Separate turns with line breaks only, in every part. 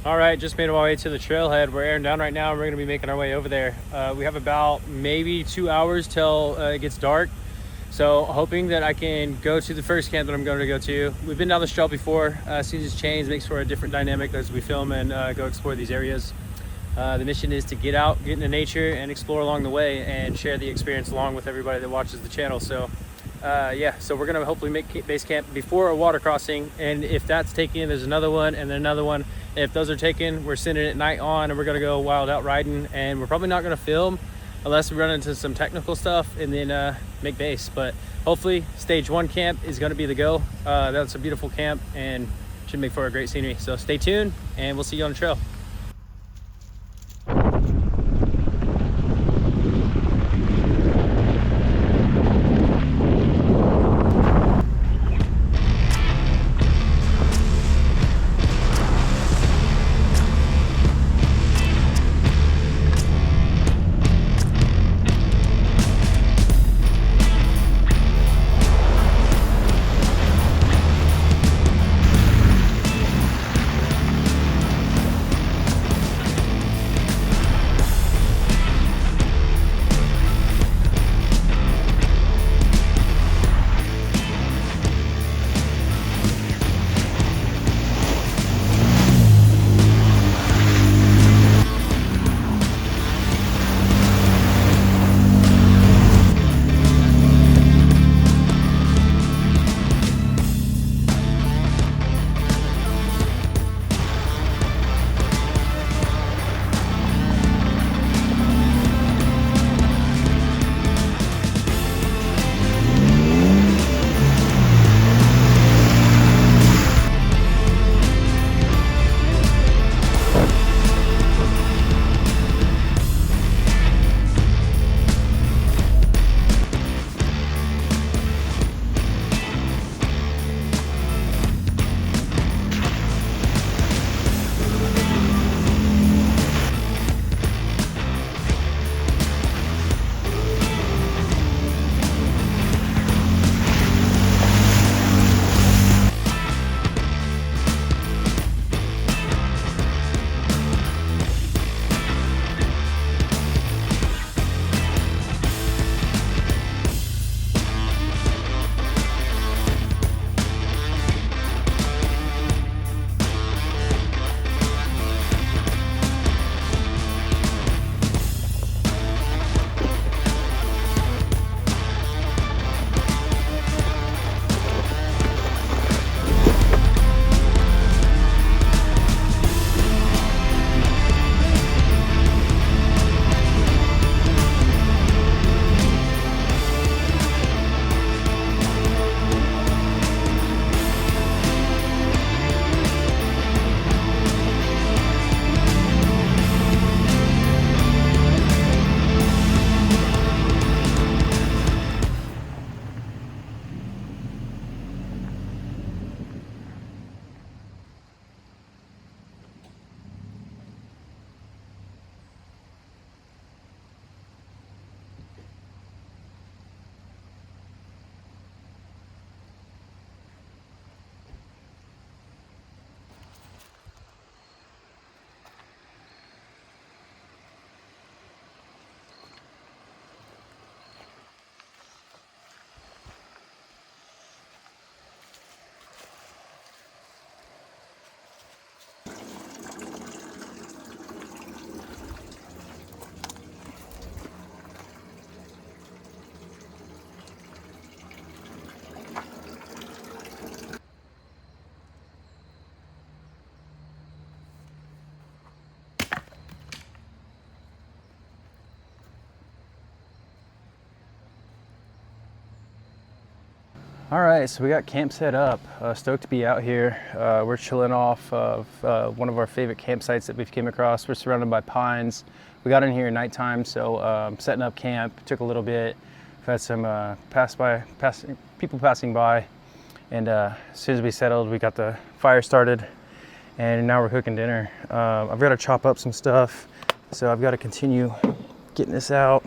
All right, just made our way to the trailhead. We're airing down right now, and we're gonna be making our way over there. We have about maybe 2 hours till it gets dark. So hoping that I can go to the first camp that I'm going to go to. We've been down this trail before. Seasons change, makes for a different dynamic as we film and go explore these areas. The mission is to get out, get into nature, and explore along the way and share the experience along with everybody that watches the channel. So yeah, so we're gonna hopefully make base camp before a water crossing, and if that's taken, there's another one and then another one. If those are taken, we're sending it night on, and we're gonna go wild out riding, and we're probably not gonna film unless we run into some technical stuff and then make base. But hopefully stage 1 camp is gonna be the go. That's a beautiful camp and should make for a great scenery. So stay tuned, and we'll see you on the trail. All right, so we got camp set up. Stoked to be out here. We're chilling off of one of our favorite campsites that we've came across. We're surrounded by pines. We got in here at nighttime, so setting up camp took a little bit. We've had some people passing by, and as soon as we settled, we got the fire started, and now we're cooking dinner. I've got to chop up some stuff, so I've got to continue getting this out.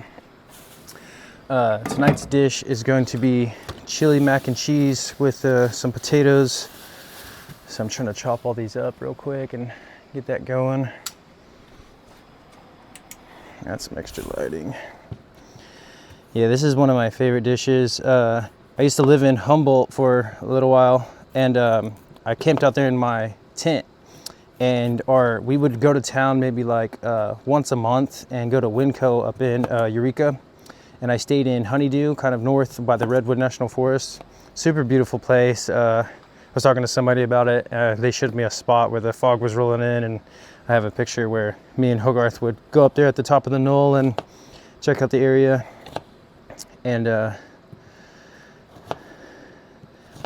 Tonight's dish is going to be chili mac and cheese with some potatoes. So I'm trying to chop all these up real quick and
Get that going. Got some extra lighting. Yeah, this is one of my favorite dishes. I used to live in Humboldt for a little while, and I camped out there in my tent. And we would go to town maybe like once a month and go to Winco up in Eureka. And I stayed in Honeydew, kind of north by the Redwood National Forest. Super beautiful place. I was talking to somebody about it. They showed me a spot where the fog was rolling in, and I have a picture where me and Hogarth would go up there at the top of the knoll and check out the area. And but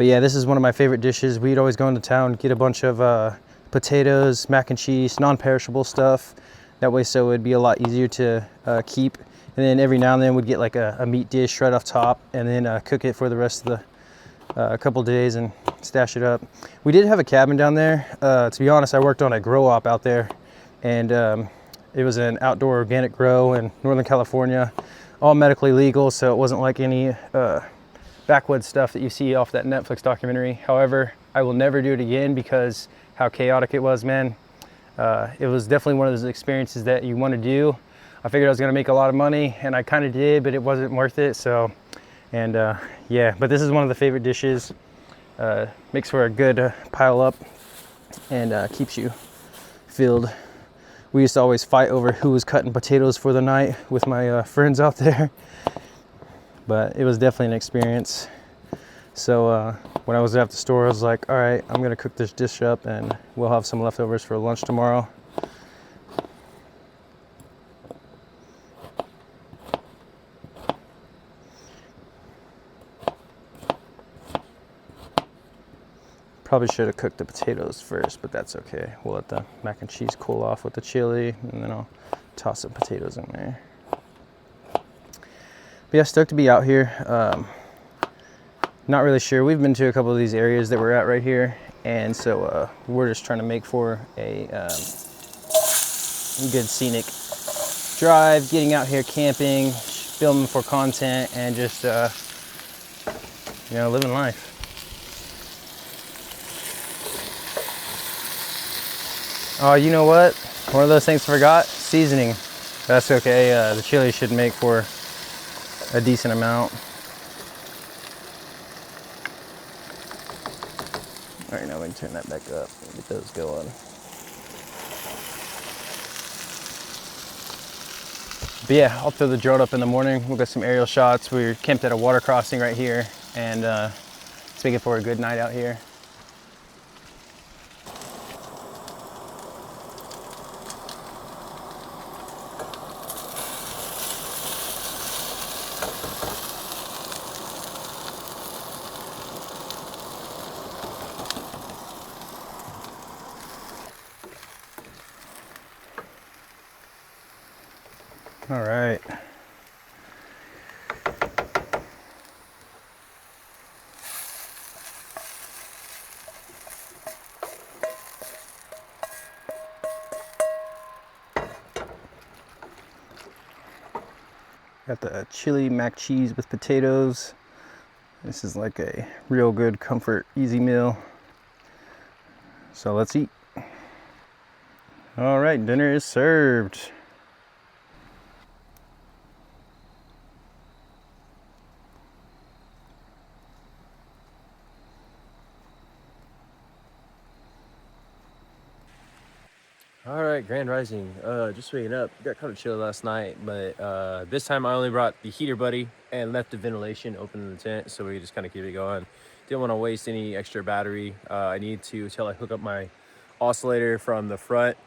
yeah, this is one of my favorite dishes. We'd always go into town, get a bunch of potatoes, mac and cheese, non-perishable stuff. That way, so it'd be a lot easier to keep. And then every now and then we'd get like a meat dish right off top, and then cook it for the rest of the couple days and stash it up. We did have a cabin down there. To be honest, I worked on a grow op out there, and it was an outdoor organic grow in Northern California, all medically legal, so it wasn't like any backwoods stuff that you see off that Netflix documentary. However, I will never do it again because how chaotic it was, man. It was definitely one of those experiences that you want to do. I figured I was gonna make a lot of money, and I kind of did, but it wasn't worth it. So, and yeah, but this is one of the favorite dishes. Makes for a good pile up, and keeps you filled. We used to always fight over who was cutting potatoes for the night with my friends out there, but it was definitely an experience. So when I was at the store, I was like, all right, I'm gonna cook this dish up and we'll have some leftovers for lunch tomorrow. Probably should have cooked the potatoes first, but that's okay. We'll let the mac and cheese cool off with the chili, and then I'll toss some potatoes in there. But yeah, stoked to be out here. Not really sure. We've been to a couple of these areas that we're at right here, and so we're just trying to make for a good scenic drive, getting out here camping, filming for content, and just living life. Oh, you know what? One of those things I forgot, seasoning. That's okay. The chili should make for a decent amount. All right, now we can turn that back up and get those going. But yeah, I'll throw the drone up in the morning. We'll get some aerial shots. We're camped at a water crossing right here, and it's making for a good night out here. All right. Got the chili mac cheese with potatoes. This is like a real good comfort, easy meal. So let's eat. All right, dinner is served.
All right, Grand Rising. Just waking up. Got kind of chilly last night, but this time I only brought the heater buddy and left the ventilation open in the tent, so we just kind of keep it going. Didn't want to waste any extra battery. I need to till I hook up my oscillator from the front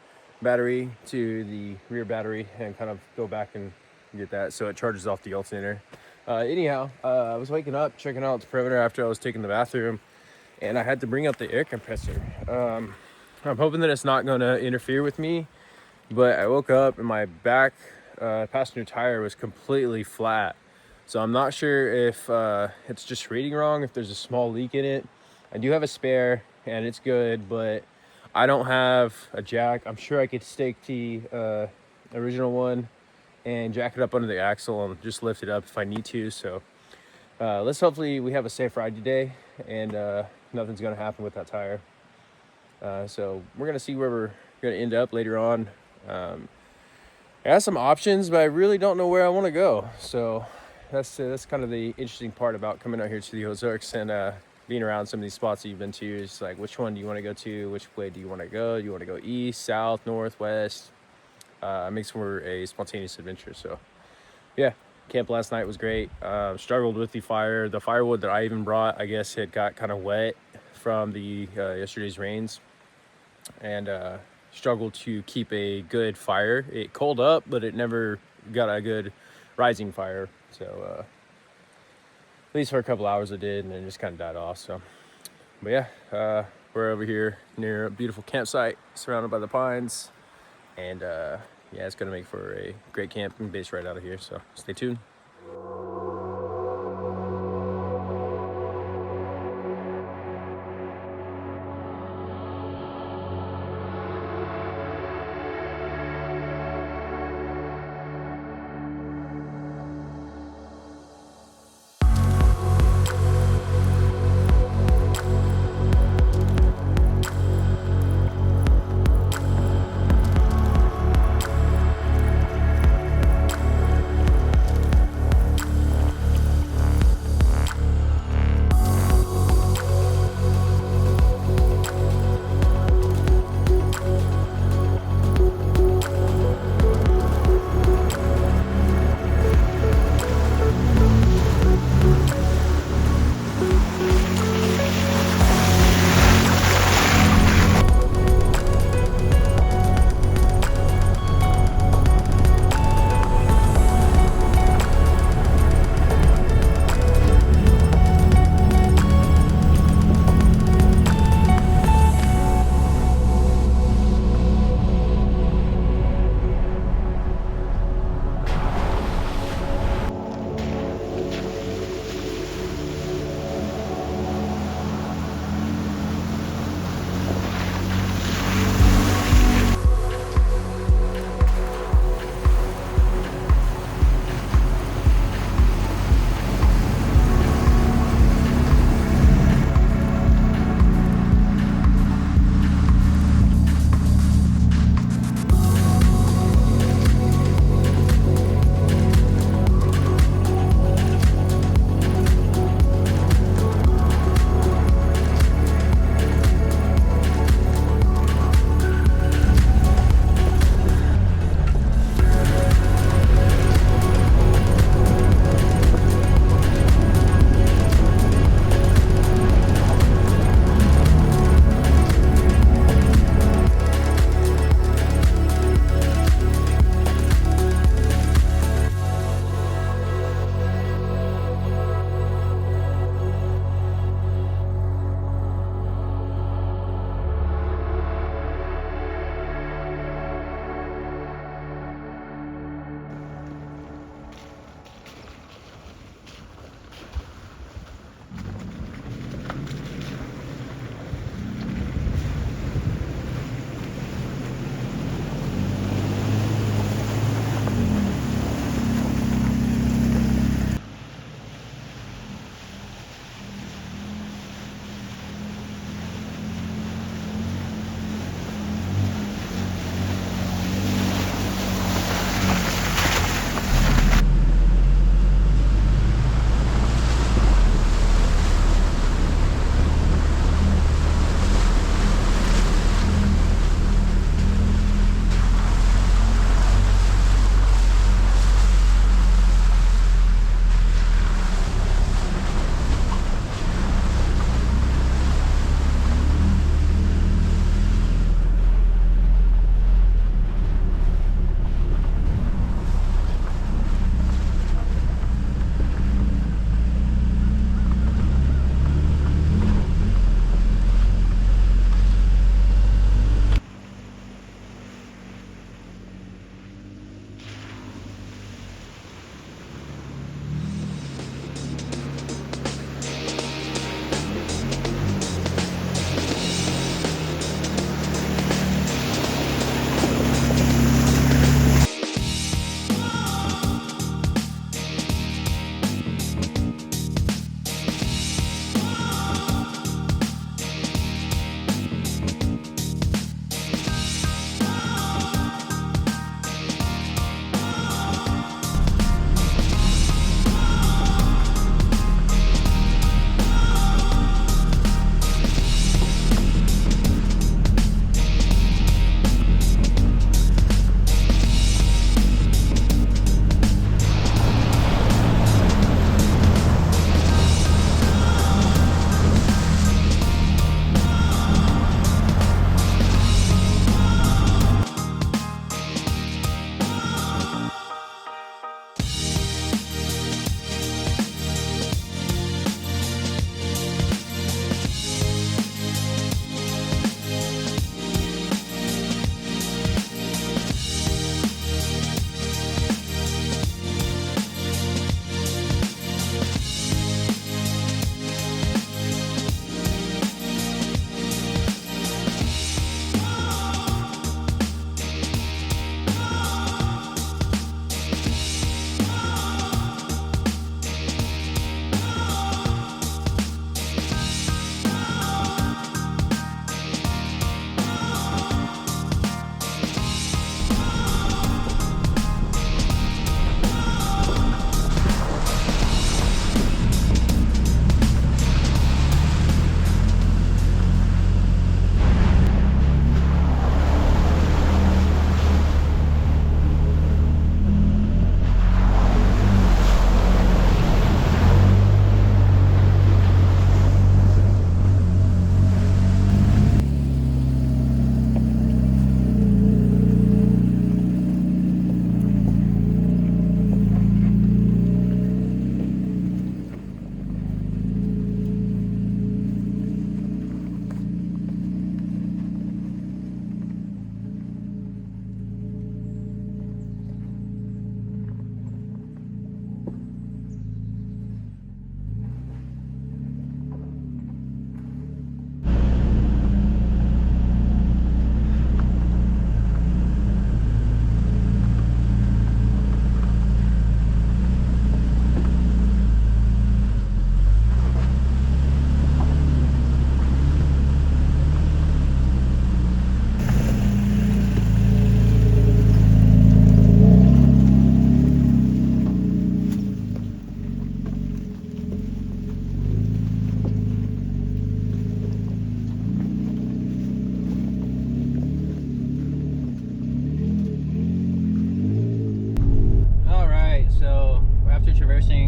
battery to the rear battery and kind of go back and get that so it charges off the alternator. Anyhow, I was waking up, checking out the perimeter after I was taking the bathroom, and I had to bring up the air compressor. I'm hoping that it's not going to interfere with me, but I woke up and my back passenger tire was completely flat. So I'm not sure if it's just reading wrong, if there's a small leak in it. I do have a spare and it's good, but I don't have a jack. I'm sure I could stake the original one and jack it up under the axle and just lift it up if I need to. So let's hopefully we have a safe ride today and nothing's going to happen with that tire. So we're gonna see where going to end up later on. I have some options, but I really don't know where I want to go. So that's kind of the interesting part about coming out here to the Ozarks and being around some of these spots that you've been to. Is like, which one do you want to go to? Which way do you want to go? Do you want to go east, south, north, west? It makes for a spontaneous adventure. So yeah, camp last night was great. Struggled with the fire. The firewood that I even brought, I guess, it got kind of wet from the yesterday's rains, and struggled to keep a good fire. It cooled up, but it never got a good rising fire. So at least for a couple hours it did, and then just kind of died off. So, but yeah, we're over here near a beautiful campsite surrounded by the pines, and yeah, it's gonna make for a great camping base right out of here. So stay tuned.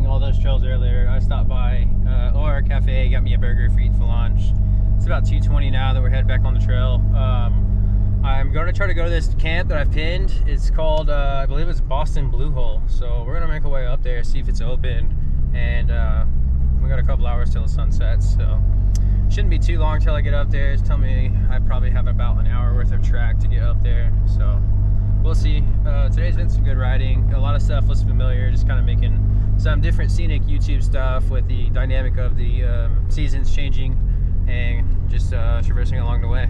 traversing all those trails earlier, I stopped by OR Cafe, got me a burger for eat for lunch. It's about 2:20 now that we're headed back on the trail. I'm going to try to go to this camp that I've pinned. It's called, I believe it's Boston Blue Hole. So we're going to make our way up there, see if it's open. And we got a couple hours till the sun sets. So shouldn't be too long till I get up there. Just tell me I probably have about an hour worth of track to get up there. So we'll see. Today's been some good riding. A lot of stuff was familiar, just kind of making some different scenic YouTube stuff with the dynamic of the seasons changing and just traversing along the way.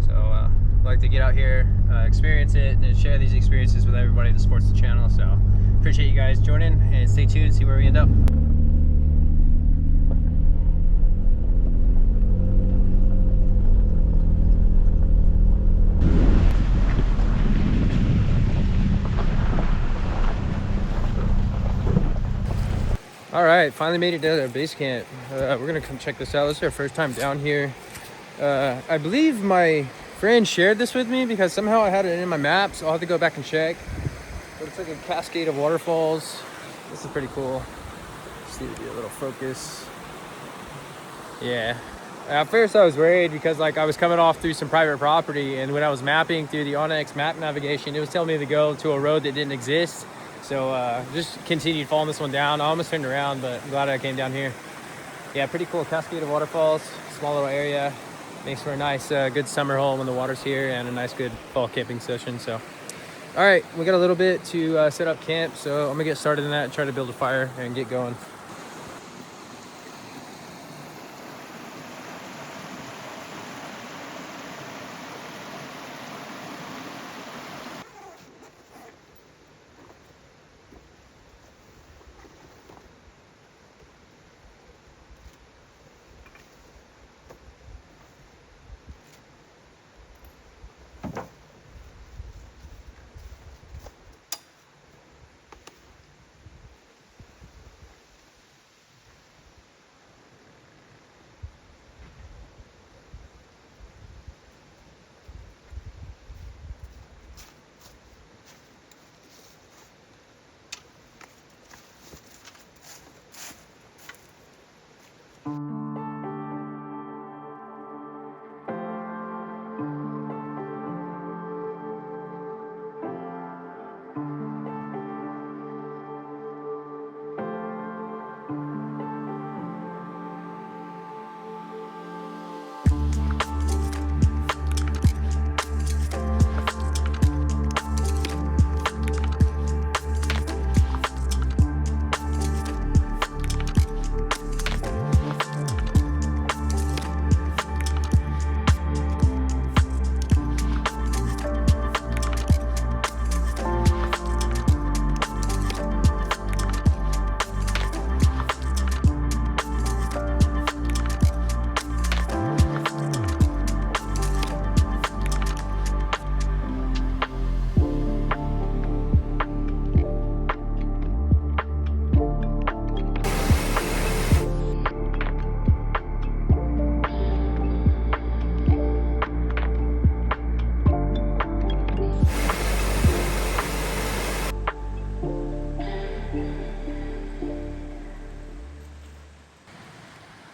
So I'd like to get out here, experience it, and share these experiences with everybody that supports the channel. So appreciate you guys joining, and stay tuned, see where we end up. All right, finally made it to our base camp. We're gonna come check this out. This is our first time down here. I believe my friend shared this with me because somehow I had it in my map, so I'll have to go back and check. But it's like a cascade of waterfalls. This is pretty cool. Just need to be a little focus. Yeah. At first I was worried because like I was coming off through some private property, and when I was mapping through the Onyx map navigation, it was telling me to go to a road that didn't exist. So just continued following this one down. I almost turned around, but I'm glad I came down here. Yeah, pretty cool cascade of waterfalls. Small little area. Makes for a nice, good summer hole when the water's here, and a nice, good fall camping session. So, all right, we got a little bit to set up camp. So I'm gonna get started in that, try to build a fire and get going.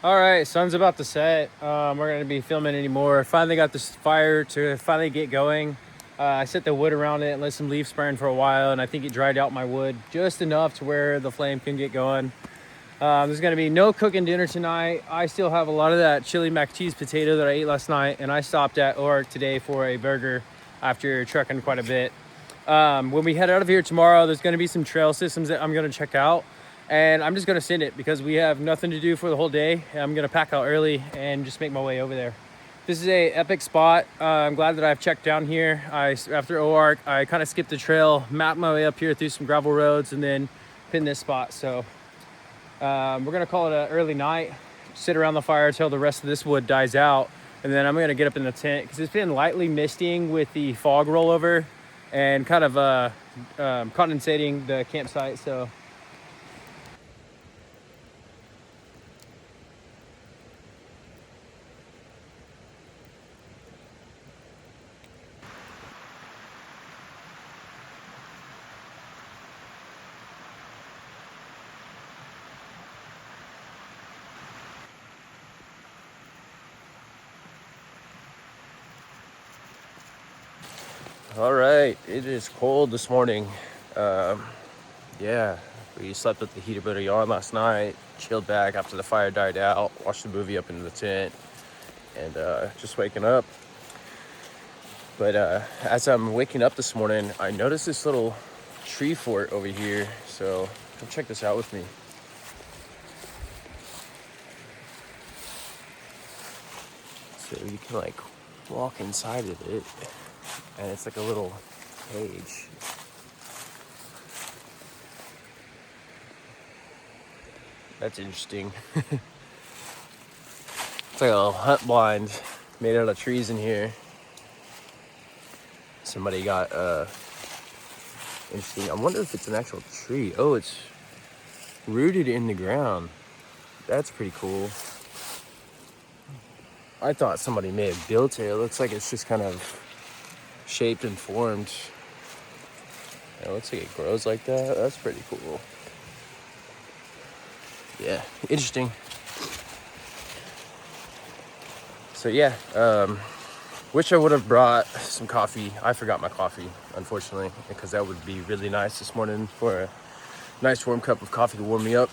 All right, sun's about to set. We're gonna be filming anymore. Finally got this fire to finally get going. I set the wood around it and let some leaves burn for a while, and I think it dried out my wood just enough to where the flame can get going. There's gonna be no cooking dinner tonight. I still have a lot of that chili mac and cheese potato that I ate last night, and I stopped at Ozarks today for a burger after trekking quite a bit. When we head out of here tomorrow, there's gonna be some trail systems that I'm gonna check out. And I'm just gonna send it because we have nothing to do for the whole day. I'm gonna pack out early and just make my way over there. This is a epic spot. I'm glad that I've checked down here. After OARC, I kind of skipped the trail, mapped my way up here through some gravel roads, and then pinned this spot. So we're gonna call it an early night, sit around the fire till the rest of this wood dies out, and then I'm gonna get up in the tent because it's been lightly misting with the fog rollover and kind of condensating the campsite. So
All right, it is cold this morning. Yeah, we slept with the heater booty on last night, chilled back after the fire died out, watched the movie up in the tent, and just waking up. But as I'm waking up this morning, I noticed this little tree fort over here, so come check this out with me. So you can like walk inside of it, and it's like a little cage. That's interesting. It's like a little hunt blind made out of trees in here. Somebody got interesting. I wonder if it's an actual tree. Oh, it's rooted in the ground. That's pretty cool. I thought somebody may have built it. It looks like it's just kind of shaped and formed. It looks like it grows like that. That's pretty cool. Yeah, interesting. So yeah, wish I would have brought some coffee. I forgot my coffee, unfortunately, because that would be really nice this morning for a nice warm cup of coffee to warm me up.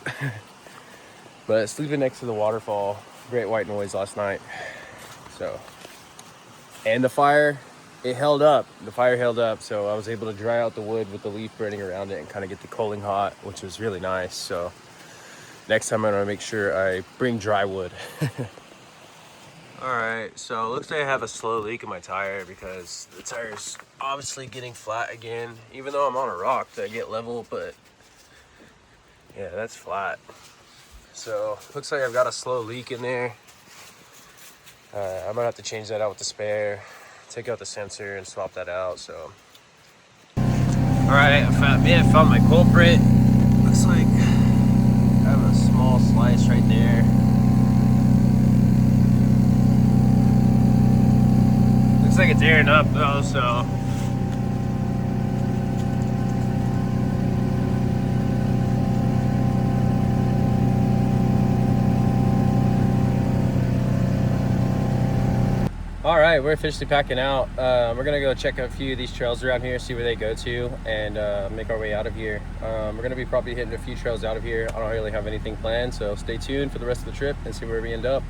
But sleeping next to the waterfall, great white noise last night. So, and the fire, it held up. The fire held up, so I was able to dry out the wood with the leaf burning around it and kind of get the coaling hot, which was really nice. So next time I'm gonna make sure I bring dry wood. All right, so it looks like I have a slow leak in my tire because the tire's obviously getting flat again. Even though I'm on a rock to get level, but yeah, that's flat. So looks like I've got a slow leak in there. I'm gonna have to change that out with the spare, take out the sensor and swap that out, so. All right, I found my culprit. Looks like I have a small slice right there. Looks like it's airing up though, so. All right, we're officially packing out. We're gonna go check a few of these trails around here, see where they go to, and make our way out of here. We're gonna be probably hitting a few trails out of here. I don't really have anything planned, so stay tuned for the rest of the trip and see where we end up.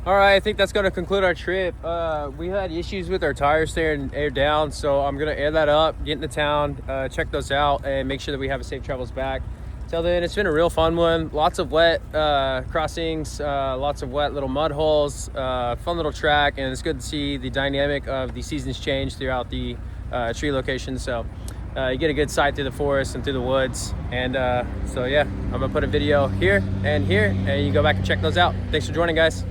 All right, I think that's going to conclude our trip. We had issues with our tires staying air down, so I'm going to air that up, get into town, check those out, and make sure that we have a safe travels back. Till then, it's been a real fun one. Lots of wet crossings, lots of wet little mud holes, fun little track, and it's good to see the dynamic of the seasons change throughout the tree locations. So you get a good sight through the forest and through the woods. And so yeah, I'm gonna put a video here, and you go back and check those out. Thanks for joining, guys.